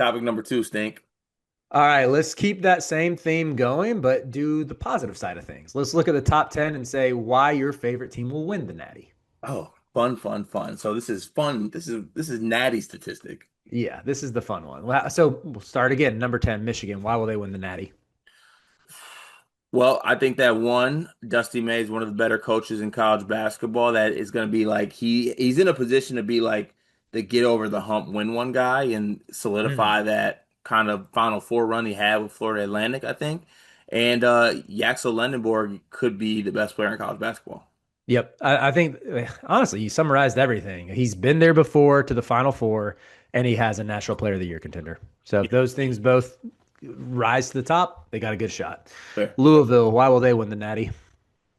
Topic number two, Stink. All right, let's keep that same theme going, but do the positive side of things. Let's look at the top 10 and say why your favorite team will win the Natty. Oh, fun, fun, fun. So this is fun. This is natty statistic. Yeah, this is the fun one. So we'll start again. Number 10, Michigan. Why will they win the Natty? Well, I think that one, Dusty May is one of the better coaches in college basketball. That is going to be like he's in a position to be like the get over the hump, win one guy, and Mhm. solidify that kind of Final Four run he had with Florida Atlantic, I think. And Yaxel Lendenborg could be the best player in college basketball. Yep. I think, honestly, you summarized everything. He's been there before to the Final Four, and he has a National Player of the Year contender. So if Yeah, those things both rise to the top, they got a good shot. fair. Louisville, why will they win the Natty?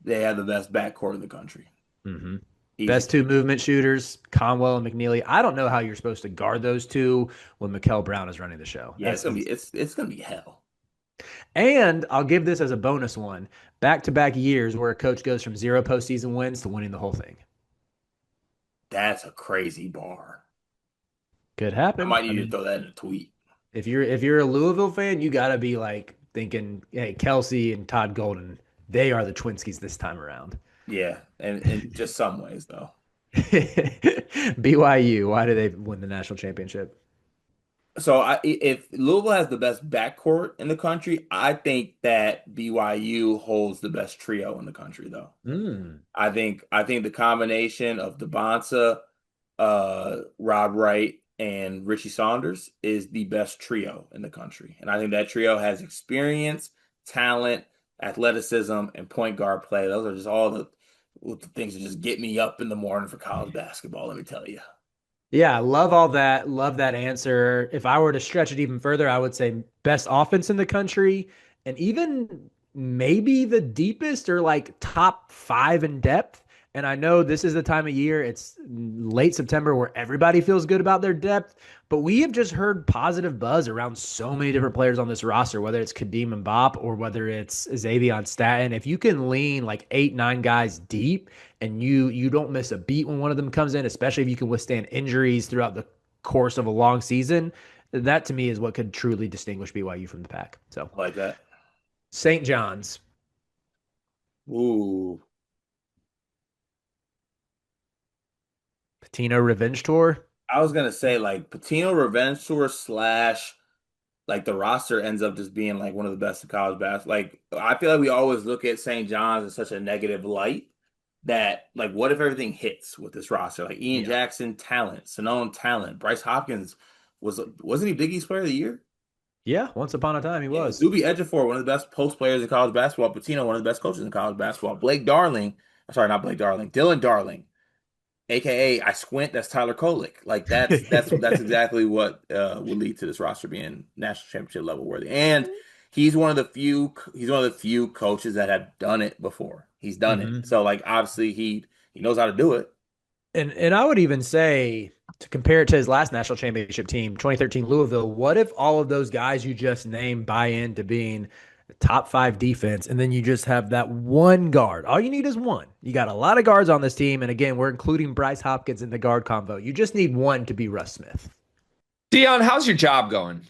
They have the best backcourt in the country. hmm Easy. Best two movement shooters, Conwell and McNeely. I don't know how you're supposed to guard those two when Mikel Brown is running the show. Yeah, That's easy. it's gonna be hell. And I'll give this as a bonus one. Back-to-back years where a coach goes from zero postseason wins to winning the whole thing. That's a crazy bar. Could I happen. might I need to mean, throw that in a tweet. if you're a Louisville fan, you gotta be like thinking, hey, Kelsey and Todd Golden, they are the Twinskies this time around. Yeah, and in just some ways though. BYU, why do they win the national championship? So if Louisville has the best backcourt in the country, I think that BYU holds the best trio in the country, though. Mm. I think the combination of DeBonsa, Rob Wright, and Richie Saunders is the best trio in the country, and I think that trio has experience, talent, athleticism, and point guard play. Those are just all the things that just get me up in the morning for college basketball. Let me tell you. Yeah, love all that. Love that answer. If I were to stretch it even further, I would say best offense in the country and even maybe the deepest or like top five in depth. And I know this is the time of year, it's late September where everybody feels good about their depth, but we have just heard positive buzz around so many different players on this roster, whether it's Kadeem and Bop or whether it's Xavier Staten. If you can lean like 8, 9 guys deep, and you don't miss a beat when one of them comes in, especially if you can withstand injuries throughout the course of a long season. That to me is what could truly distinguish BYU from the pack. So I like that. St. John's, Ooh. Patino Revenge Tour. I was gonna say like Patino Revenge Tour slash like the roster ends up just being like one of the best in college basketball. Like I feel like we always look at St. John's in such a negative light that like what if everything hits with this roster? Like Ian Yeah. Jackson, talent, Sonone, talent, Bryce Hopkins wasn't he Big East Player of the Year? Yeah. Once upon a time he Yeah, was. Zuby Ejiofor, one of the best post players in college basketball. Patino, one of the best coaches in college basketball. Blake Darling, sorry, not Blake Darling, Dylan Darling, AKA I squint. That's Tyler Kolek. Like that's exactly what would lead to this roster being national championship level worthy. And he's one of the few coaches that have done it before. He's done it. hmm So like obviously he knows how to do it. And I would even say to compare it to his last national championship team, 2013 Louisville, what if all of those guys you just named buy into being top five defense, and then you just have that one guard? All you need is one. You got a lot of guards on this team, and again, we're including Bryce Hopkins in the guard convo. You just need one to be Russ Smith. Dion, how's your job going?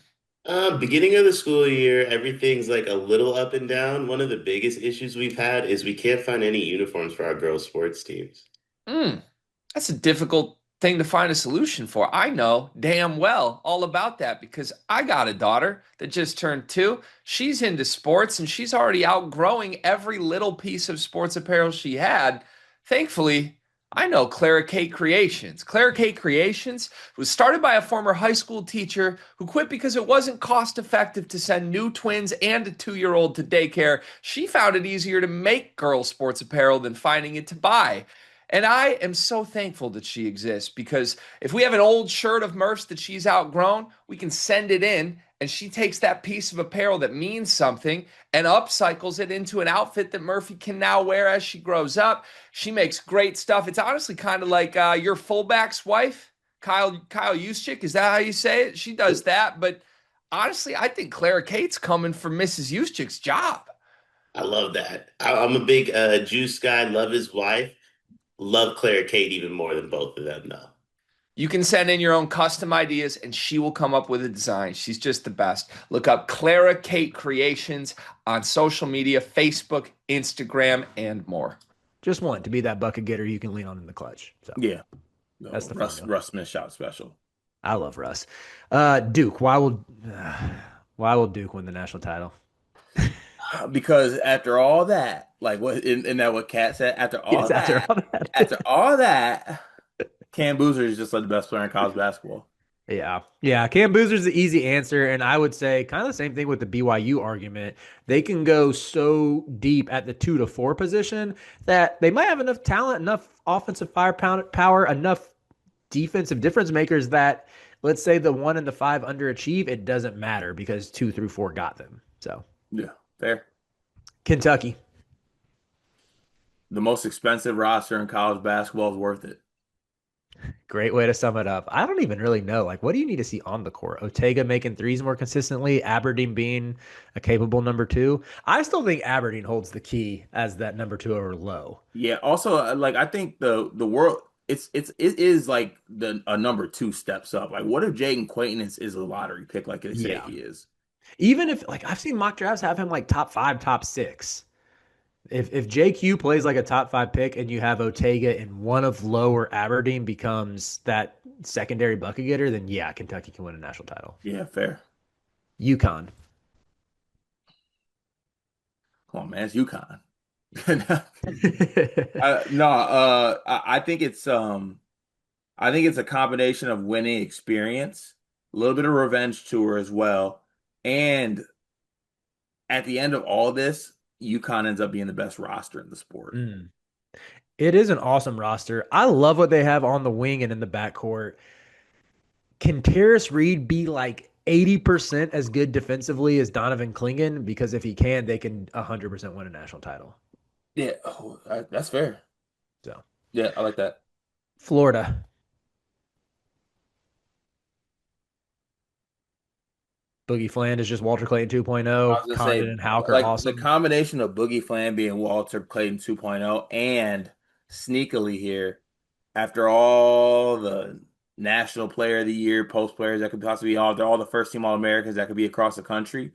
Beginning of the school year, everything's like a little up and down. One of the biggest issues we've had is we can't find any uniforms for our girls' sports teams. Mm, that's a difficult thing to find a solution for. I know damn well all about that because I got a daughter that just turned 2. She's into sports and she's already outgrowing every little piece of sports apparel she had. Thankfully, I know Clara Kate Creations. Clara Kate Creations was started by a former high school teacher who quit because it wasn't cost effective to send new twins and a 2-year-old to daycare. She found it easier to make girl sports apparel than finding it to buy. And I am so thankful that she exists because if we have an old shirt of Murph's that she's outgrown, we can send it in and she takes that piece of apparel that means something and upcycles it into an outfit that Murphy can now wear as she grows up. She makes great stuff. It's honestly kind of like your fullback's wife, Kyle Juszczyk. Is that how you say it? She does that, but honestly, I think Clara Kate's coming for Mrs. Juszczyk's job. I love that. I'm a big Juice guy, love his wife, love Claire Kate even more than both of them, though. You can send in your own custom ideas and she will come up with a design. She's just the best. Look up Clara Kate Creations on social media, Facebook, Instagram, and more. Just one to be that bucket getter you can lean on in the clutch. So Yeah. that's No, the formula. Russ Smith shot special. I love Russ. Duke, why will Duke win the national title? Because after all that, like what in that what Kat said, Yes, after all that. after all that, Cam Boozer is just like the best player in college basketball. Yeah. Yeah. Cam Boozer's the easy answer. And I would say kind of the same thing with the BYU argument. They can go so deep at the 2 to 4 position that they might have enough talent, enough offensive firepower, enough defensive difference makers that let's say the 1 and the 5 underachieve. It doesn't matter because 2 through 4 got them. So Yeah, fair. Kentucky. The most expensive roster in college basketball is worth it. Great way to sum it up. I don't even really know. Like, what do you need to see on the court? Otega making threes more consistently, Aberdeen being a capable number 2. I still think Aberdeen holds the key as that number 2 over low. Yeah. Also, like I think the world it is like the a number 2 steps up. Like, what if Jaden Quayton is a lottery pick like they say Yeah. he is? Even if like I've seen mock drafts have him like top 5, top 6. If JQ plays like a top 5 pick and you have Otega and one of low or Aberdeen becomes that secondary bucket getter, then yeah, Kentucky can win a national title. Yeah, fair. UConn. Come on, man, it's UConn. No, I think it's a combination of winning experience, a little bit of revenge tour as well, and at the end of all this, UConn ends up being the best roster in the sport. Mm. It is an awesome roster. I love what they have on the wing and in the backcourt. Can Terrace Reed be like 80% as good defensively as Donovan Clingan? Because if he can, they can 100% win a national title. Yeah, that's fair. So, Yeah, I like that. Florida. Boogie Fland is just Walter Clayton I was 2.0. gonna Condon say, and Hauk are like the awesome. combination of Boogie Flan being Walter Clayton 2.0 and sneakily here, after all the National Player of the Year, post players that could possibly be all the first team All Americans that could be across the country,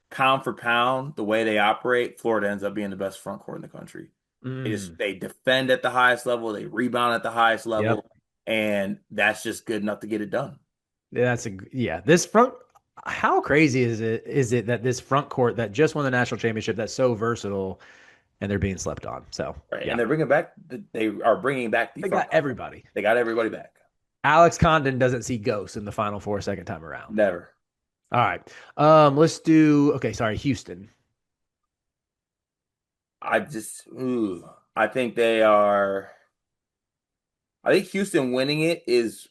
pound for pound, the way they operate, Florida ends up being the best front court in the country. Mm, They defend at the highest level, they rebound at the highest yep. level, and that's just good enough to get it done. Yeah. This front, how crazy is it that this front court that just won the national championship that's so versatile and they're being slept on? So Right. And yeah, they are bringing back the they front got court. everybody. They got everybody back. Alex Condon doesn't see ghosts in the Final Four second time around. Never. All right. Let's do Houston. I just, ooh, I think they are. I think Houston winning it is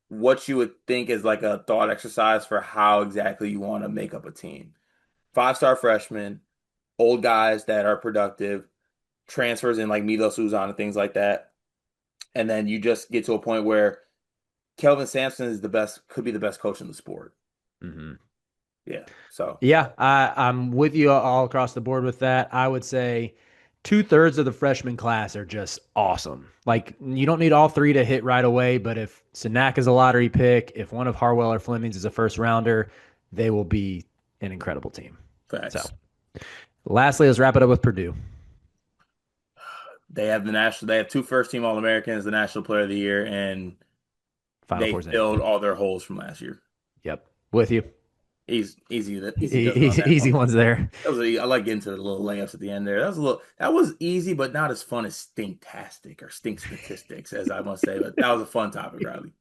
what you would think is like a thought exercise for how exactly you want to make up a team. 5-star freshmen, old guys that are productive, transfers in like Milo Suzan and things like that. And then you just get to a point where Kelvin Sampson is could be the best coach in the sport. Mm-hmm. Yeah. So, Yeah, I'm with you all across the board with that. I would say 2/3 of the freshman class are just awesome. Like you don't need all 3 to hit right away, but if Sanak is a lottery pick, if one of Harwell or Flemings is a first rounder, they will be an incredible team. So, facts. lastly, let's wrap it up with Purdue. They have 2 first team All Americans, the National Player of the Year, and Final they Four's in. filled all their holes from last year. Yep, with you. Easy judgment on that Easy one. ones there. I like getting to the little layups at the end there. That was easy, but not as fun as Stinktastic or Stink Statistics, as I must say. But that was a fun topic, Riley.